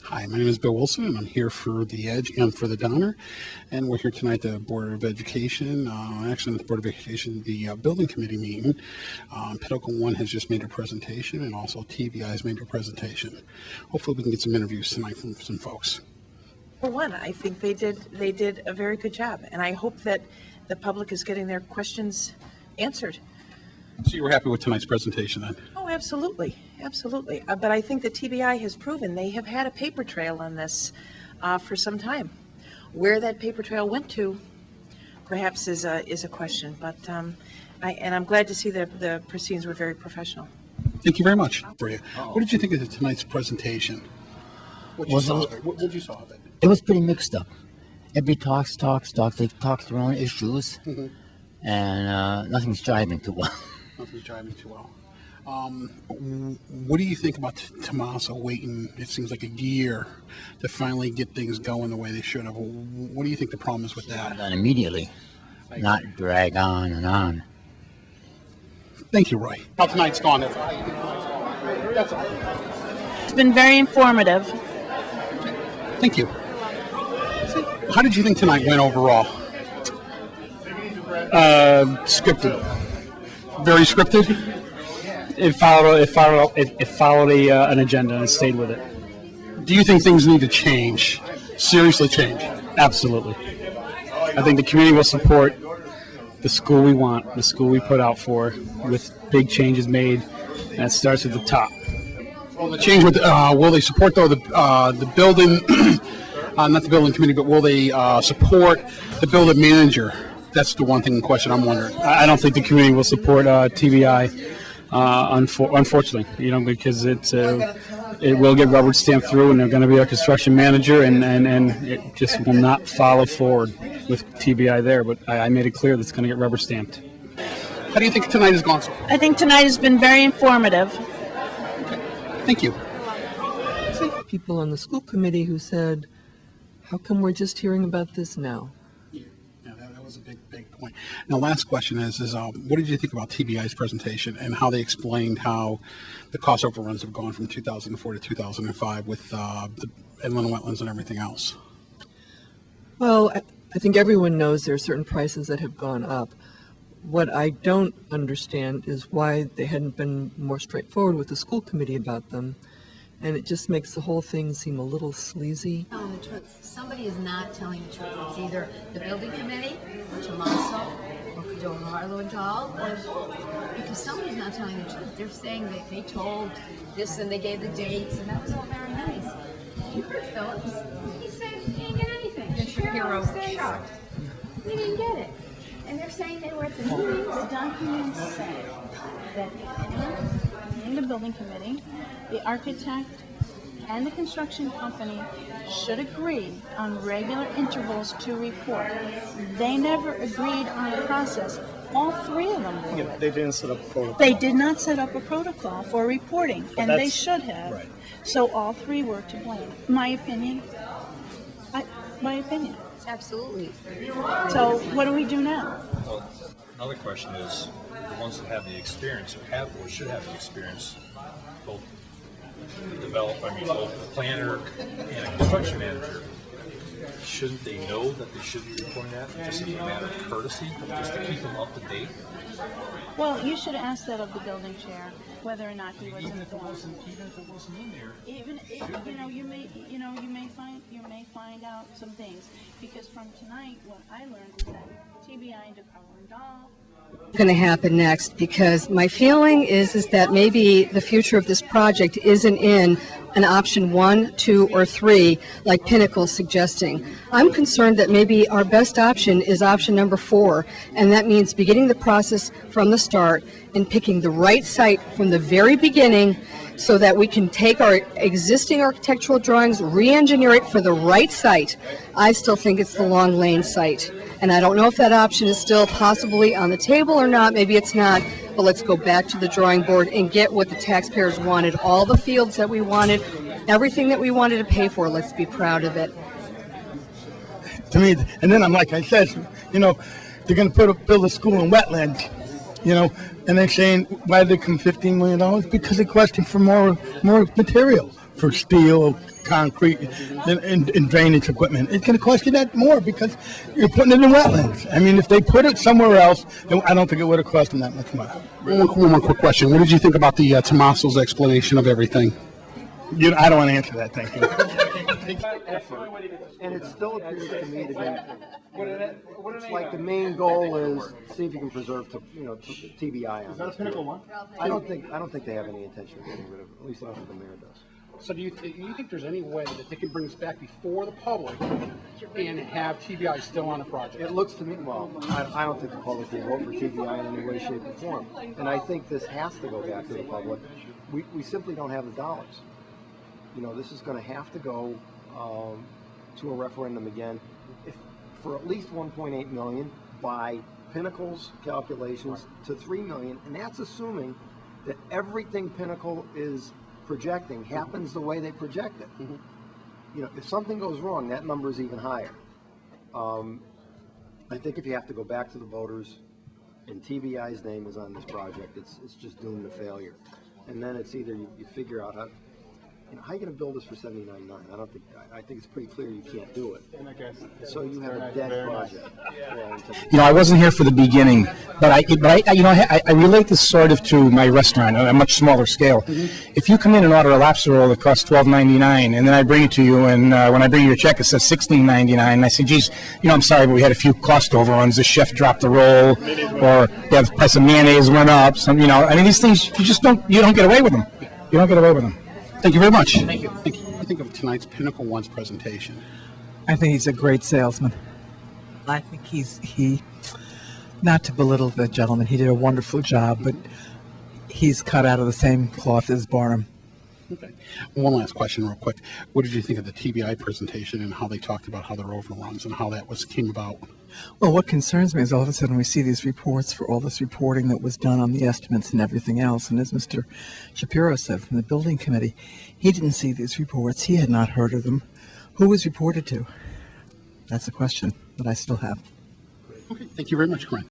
Hi, my name is Bill Wilson, and I'm here for the Edge and for the Downer. And we're here tonight at the Board of Education, actually at the Board of Education, the Building Committee meeting. Pinnacle 1 has just made a presentation, and also TBI has made a presentation. Hopefully we can get some interviews tonight from some folks. For one, I think they did a very good job, and I hope that the public is getting their questions answered. So you were happy with tonight's presentation then? Oh, absolutely, absolutely. But I think the TBI has proven they have had a paper trail on this for some time. Where that paper trail went to, perhaps is a question. But I'm glad to see that the proceedings were very professional. Thank you very much for you. What did you think of tonight's presentation? What did you saw of it? It was pretty mixed up. Everybody talks. They talk their own issues, and nothing's jiving too well. Nothing's jiving too well. What do you think about Tomasso waiting, it seems like a year, to finally get things going the way they should have? What do you think the problem is with that? Done immediately, not drag on and on. Thank you, Roy. How tonight's gone? That's all. It's been very informative. Thank you. How did you think tonight went overall? Scripted. Very scripted? It followed an agenda and it stayed with it. Do you think things need to change? Seriously change? Absolutely. I think the community will support the school we want, the school we put out for, with big changes made, and it starts at the top. Well, the change with will they support though the building, not the building committee, but will they support the building manager? That's the one thing in question I'm wondering. I don't think the community will support TBI, unfortunately, because it will get rubber stamped through, and they're going to be our construction manager, and it just will not follow forward with TBI there. But I made it clear that it's going to get rubber stamped. How do you think tonight has gone so far? I think tonight has been very informative. Okay. Thank you. People on the school committee who said, how come we're just hearing about this now? That was a big point. Now, last question is what did you think about TBI's presentation and how they explained how the cost overruns have gone from 2004 to 2005 with the inland wetlands and everything else? Well, I think everyone knows there are certain prices that have gone up. What I don't understand is why they hadn't been more straightforward with the school committee about them. And it just makes the whole thing seem a little sleazy. Telling the truth. Somebody is not telling the truth. It's either the building committee, or Tomasso, or Joe Harlow and Dahl, or because somebody's not telling the truth. They're saying that they told this and they gave the dates, and that was all very nice. You heard Phillips. He said he didn't get anything. The hero shocked. We didn't get it. And they're saying they were at the meeting. The documents say that in the building committee, the architect and the construction company should agree on regular intervals to report. They never agreed on a process. All three of them were. Yeah, they didn't set up a protocol. They did not set up a protocol for reporting, and they should have. Right. So all three were to blame. My opinion. Absolutely. So what do we do now? Well, another question is the ones that have the experience, or should have the experience, both both the planner and a construction manager. Shouldn't they know that they should be reporting that, just as a matter of courtesy, just to keep them up to date? Well, you should ask that of the building chair, whether or not he was Even if it informed. wasn't in there. Even if, you may find out some things, because from tonight, what I learned was that TBI and DeCarlo and Dahl going to happen next, because my feeling is that maybe the future of this project isn't in an option 1, 2, or 3 like Pinnacle's suggesting. I'm concerned that maybe our best option is option number 4, and that means beginning the process from the start and picking the right site from the very beginning so that we can take our existing architectural drawings, re-engineer it for the right site. I still think it's the Long Lane site. And I don't know if that option is still possibly on the table or not. Maybe it's not. But let's go back to the drawing board and get what the taxpayers wanted. All the fields that we wanted, everything that we wanted to pay for. Let's be proud of it. To me, and then I'm like I said, they're going to build a school in wetlands, and they're saying, why did they come $15 million? Because they're questioning for more material, for steel, concrete, and drainage equipment. It's going to cost you that more because you're putting it in wetlands. I mean, if they put it somewhere else, then I don't think it would have cost them that much money. One more quick question. What did you think about the Tomasso's explanation of everything? I don't want to answer that, thank you. And it still appears to me to be, it's like the main goal is see if you can preserve, TBI on. Is that a Pinnacle one? I don't think they have any intention of getting rid of it. At least I don't think the mayor does. So do you think there's any way that they can bring this back before the public and have TBI still on the project? It looks to me, well, I don't think the public will vote for TBI in any way, shape, or form. And I think this has to go back to the public. We simply don't have the dollars. This is going to have to go to a referendum again for at least 1.8 million by Pinnacle's calculations to 3 million, and that's assuming that everything Pinnacle is projecting happens the way they project it. If something goes wrong, that number is even higher. I think if you have to go back to the voters and TBI's name is on this project, it's just doomed to failure. And then it's either you figure out how are you going to build this for $79.9? I think it's pretty clear you can't do it. So you have a dead project. I wasn't here for the beginning, but I relate this sort of to my restaurant on a much smaller scale. If you come in and order a lobster roll that costs $12.99, and then I bring it to you, and when I bring you your check, it says $16.99, and I say, geez, I'm sorry, but we had a few cost overruns. The chef dropped the roll, or the price of mayonnaise went up. These things you don't get away with them. You don't get away with them. Thank you very much. Thank you. What do you think of tonight's Pinnacle One's presentation? I think he's a great salesman. I think he, not to belittle the gentleman, he did a wonderful job, but he's cut out of the same cloth as Barnum. Okay. One last question real quick. What did you think of the TBI presentation and how they talked about how their overruns and how that came about? Well, what concerns me is all of a sudden we see these reports for all this reporting that was done on the estimates and everything else. And as Mr. Shapiro said from the building committee, he didn't see these reports. He had not heard of them. Who was reported to? That's a question that I still have. Okay. Thank you very much, Corinne.